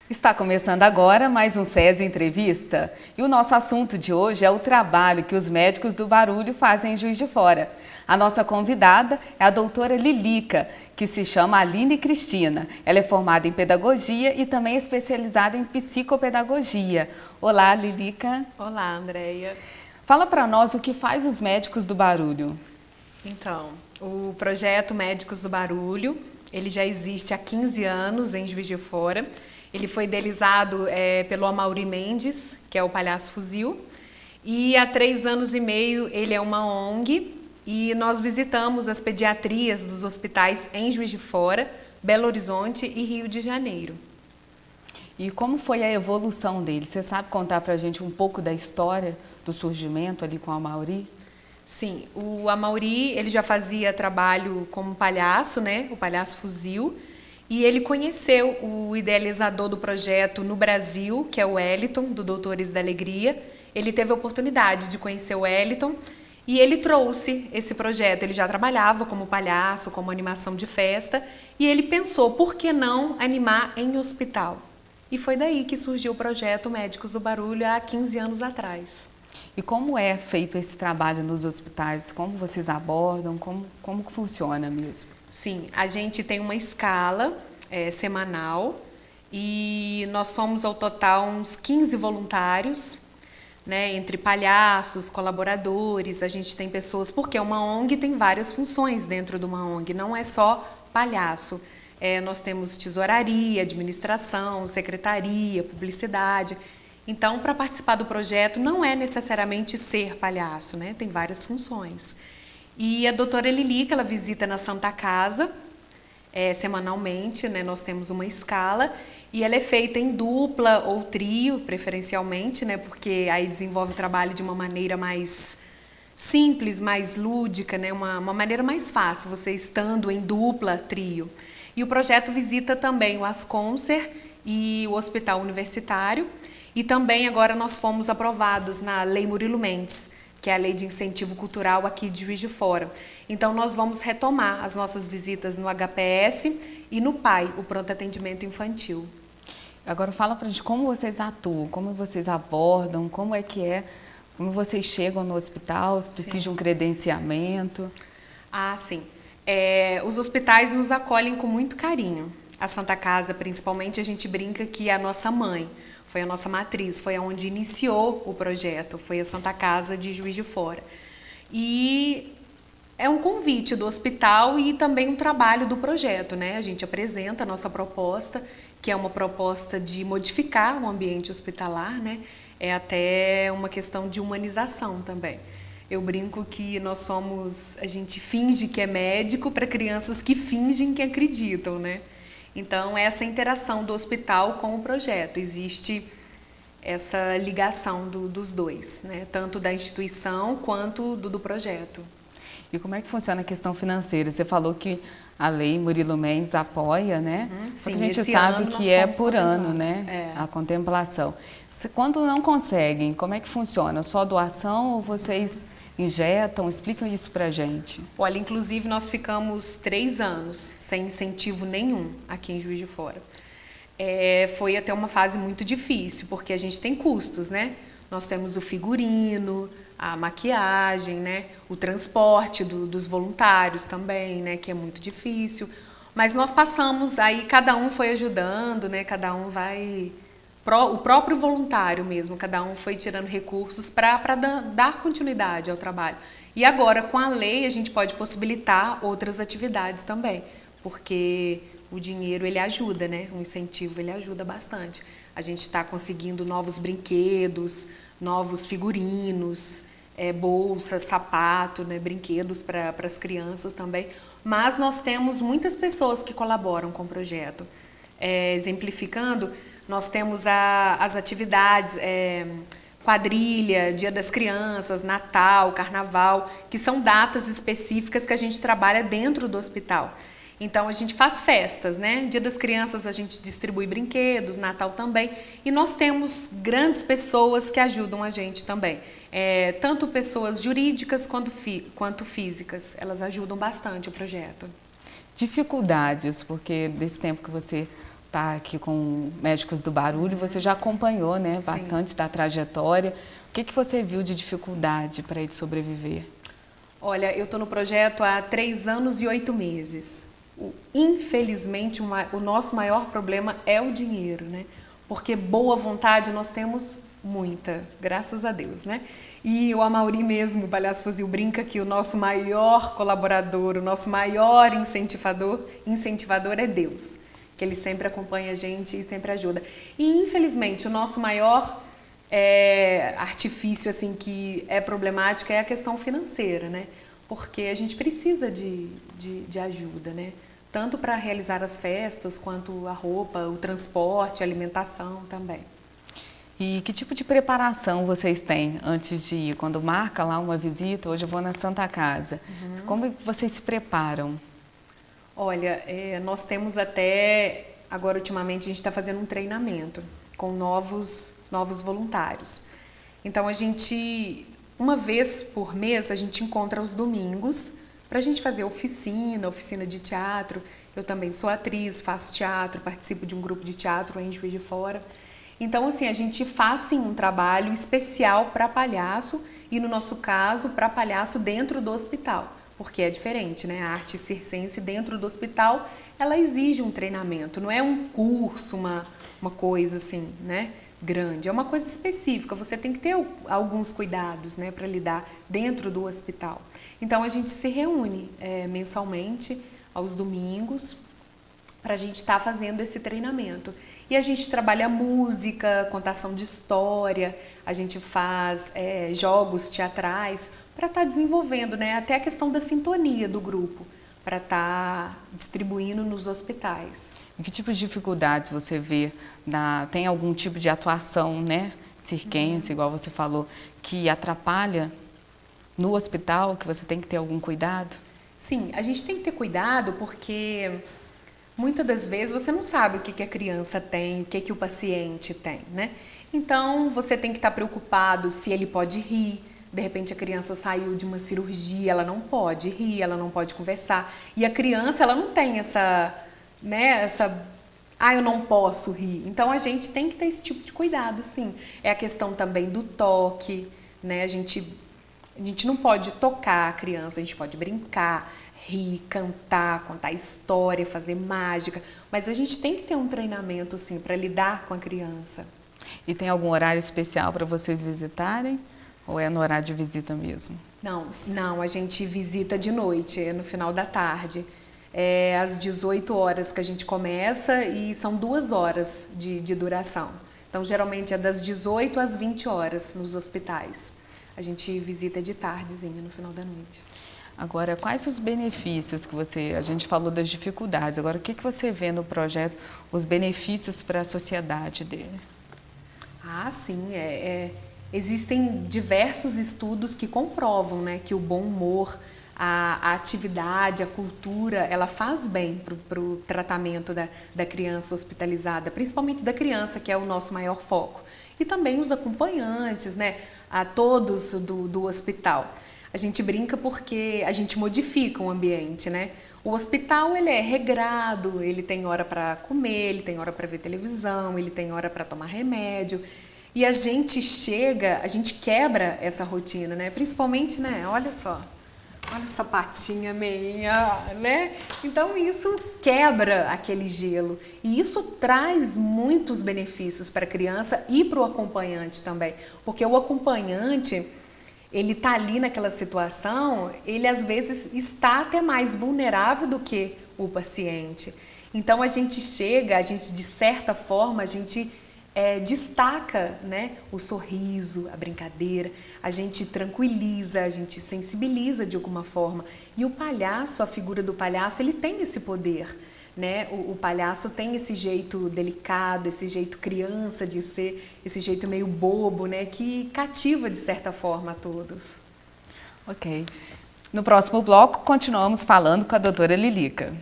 Está começando agora mais um SESI Entrevista e o nosso assunto de hoje é o trabalho que os médicos do barulho fazem em Juiz de Fora. A nossa convidada é a doutora Lilica, que se chama Aline Cristina. Ela é formada em pedagogia e também especializada em psicopedagogia. Olá, Lilica. Olá, Andréia. Fala para nós o que faz os médicos do barulho. Então, o projeto Médicos do Barulho, ele já existe há 15 anos em Juiz de Fora. Ele foi idealizado pelo Amaury Mendes, que é o Palhaço Fuzil, e há 3 anos e meio ele é uma ONG e nós visitamos as pediatrias dos hospitais em Juiz de Fora, Belo Horizonte e Rio de Janeiro. E como foi a evolução dele? Você sabe contar para a gente um pouco da história do surgimento ali com o Amaury? Sim, o Amaury ele já fazia trabalho como palhaço, né? O Palhaço Fuzil. E ele conheceu o idealizador do projeto no Brasil, que é o Wellington, do Doutores da Alegria. Ele teve a oportunidade de conhecer o Wellington e ele trouxe esse projeto. Ele já trabalhava como palhaço, como animação de festa, e ele pensou, por que não animar em hospital? E foi daí que surgiu o projeto Médicos do Barulho há 15 anos atrás. E como é feito esse trabalho nos hospitais? Como vocês abordam? Como que funciona mesmo? Sim, a gente tem uma escala semanal e nós somos ao total uns 15 voluntários, né, entre palhaços, colaboradores, a gente tem pessoas, porque uma ONG tem várias funções dentro de uma ONG, não é só palhaço. Nós temos tesouraria, administração, secretaria, publicidade. Então, para participar do projeto não é necessariamente ser palhaço, né? Tem várias funções. E a doutora Lilica, ela visita na Santa Casa semanalmente, né? Nós temos uma escala e ela é feita em dupla ou trio, preferencialmente, né? Porque aí desenvolve o trabalho de uma maneira mais simples, mais lúdica, né? Uma maneira mais fácil, você estando em dupla, trio. E o projeto visita também o Asconcer e o Hospital Universitário. E também agora nós fomos aprovados na Lei Murilo Mendes, que é a Lei de Incentivo Cultural aqui de Juiz de Fora. Então nós vamos retomar as nossas visitas no HPS e no PAI, o Pronto Atendimento Infantil. Agora fala pra gente como vocês atuam, como vocês abordam, como vocês chegam no hospital, se precisa de um credenciamento. Ah, sim. Os hospitais nos acolhem com muito carinho. A Santa Casa, principalmente, a gente brinca que é a nossa mãe. Foi a nossa matriz, foi onde iniciou o projeto, foi a Santa Casa de Juiz de Fora. E é um convite do hospital e também um trabalho do projeto, né? A gente apresenta a nossa proposta, que é uma proposta de modificar o ambiente hospitalar, né? É até uma questão de humanização também. Eu brinco que a gente finge que é médico para crianças que fingem que acreditam, né? Então, essa interação do hospital com o projeto, existe essa ligação dos dois, né? Tanto da instituição quanto do projeto. E como é que funciona a questão financeira? Você falou que a Lei Murilo Mendes apoia, né? Sim, a gente esse sabe ano que nós é fomos por ano, né? contemplados. A contemplação. Quando não conseguem, como é que funciona? Só doação ou vocês injetam? Explicam isso pra gente. Olha, inclusive nós ficamos 3 anos sem incentivo nenhum aqui em Juiz de Fora. Foi até uma fase muito difícil, porque a gente tem custos, né? Nós temos o figurino, a maquiagem, né? O transporte dos voluntários também, né? Que é muito difícil. Mas nós passamos, aí cada um foi ajudando, né? Cada um vai... O próprio voluntário mesmo, cada um foi tirando recursos para dar continuidade ao trabalho. E agora, com a lei, a gente pode possibilitar outras atividades também, porque o dinheiro, ele ajuda, né? O incentivo, ele ajuda bastante. A gente está conseguindo novos brinquedos, novos figurinos, bolsas, sapato, né? Brinquedos para as crianças também. Mas nós temos muitas pessoas que colaboram com o projeto. Exemplificando, nós temos as atividades, quadrilha, Dia das Crianças, Natal, Carnaval, que são datas específicas que a gente trabalha dentro do hospital. Então, a gente faz festas, né? Dia das Crianças a gente distribui brinquedos, Natal também. E nós temos grandes pessoas que ajudam a gente também. Tanto pessoas jurídicas quanto físicas. Elas ajudam bastante o projeto. Dificuldades, porque desse tempo que você está aqui com Médicos do Barulho, você já acompanhou, né, bastante Sim. da trajetória. O que você viu de dificuldade para ele sobreviver? Olha, eu estou no projeto há 3 anos e 8 meses. Infelizmente, o nosso maior problema é o dinheiro, né? Porque boa vontade nós temos muita, graças a Deus, né? E o Amaury mesmo, o Palhaço Fuzil, brinca que o nosso maior colaborador, o nosso maior incentivador é Deus, que Ele sempre acompanha a gente e sempre ajuda. E infelizmente o nosso maior artifício assim que é problemático é a questão financeira, né? Porque a gente precisa de ajuda, né? Tanto para realizar as festas, quanto a roupa, o transporte, a alimentação também. E que tipo de preparação vocês têm antes de ir? Quando marca lá uma visita, hoje eu vou na Santa Casa, como vocês se preparam? Olha, nós temos agora ultimamente a gente está fazendo um treinamento com novos voluntários. Então a gente, uma vez por mês, a gente encontra os domingos para a gente fazer oficina de teatro. Eu também sou atriz, faço teatro, participo de um grupo de teatro em Juiz de Fora. Então, assim, a gente faz sim um trabalho especial para palhaço e, no nosso caso, para palhaço dentro do hospital, porque é diferente, né? A arte circense dentro do hospital, ela exige um treinamento, não é um curso, uma coisa assim, né? Grande, é uma coisa específica, você tem que ter alguns cuidados, né, para lidar dentro do hospital. Então a gente se reúne mensalmente aos domingos para a gente estar fazendo esse treinamento. E a gente trabalha música, contação de história, a gente faz jogos teatrais para estar desenvolvendo, né, até a questão da sintonia do grupo, para estar distribuindo nos hospitais. E que tipo de dificuldades você vê? Tem algum tipo de atuação, né, circense, igual você falou, que atrapalha no hospital, que você tem que ter algum cuidado? Sim, a gente tem que ter cuidado porque muitas das vezes você não sabe o que a criança tem, o que o paciente tem, né? Então você tem que estar preocupado se ele pode rir. De repente a criança saiu de uma cirurgia, ela não pode rir, ela não pode conversar. E a criança, ela não tem eu não posso rir. Então a gente tem que ter esse tipo de cuidado, sim. É a questão também do toque, né? A gente não pode tocar a criança, a gente pode brincar, rir, cantar, contar história, fazer mágica, mas a gente tem que ter um treinamento, sim, para lidar com a criança. E tem algum horário especial para vocês visitarem? Ou é no horário de visita mesmo? Não, a gente visita de noite, é no final da tarde. É às 18 horas que a gente começa e são 2 horas de duração. Então, geralmente é das 18 às 20 horas nos hospitais. A gente visita de tardezinha, no final da noite. Agora, quais os benefícios que a gente falou das dificuldades, agora o que você vê no projeto, os benefícios para a sociedade dele? Ah, sim, existem diversos estudos que comprovam, né, que o bom humor, a atividade, a cultura, ela faz bem para o tratamento da criança hospitalizada, principalmente da criança, que é o nosso maior foco. E também os acompanhantes, né, a todos do hospital. A gente brinca porque a gente modifica o ambiente, né? O hospital, ele é regrado, ele tem hora para comer, ele tem hora para ver televisão, ele tem hora para tomar remédio. E a gente quebra essa rotina, né? Principalmente, né? Olha só, olha a sapatinha meia, né? Então isso quebra aquele gelo e isso traz muitos benefícios para a criança e para o acompanhante também, porque o acompanhante, ele está ali naquela situação, ele às vezes está até mais vulnerável do que o paciente. Então a gente de certa forma, a gente destaca, né, o sorriso, a brincadeira, a gente tranquiliza, a gente sensibiliza de alguma forma. E o palhaço, a figura do palhaço, ele tem esse poder, né? O palhaço tem esse jeito delicado, esse jeito criança de ser, esse jeito meio bobo, né, que cativa de certa forma a todos. Ok. No próximo bloco, continuamos falando com a doutora Lilica.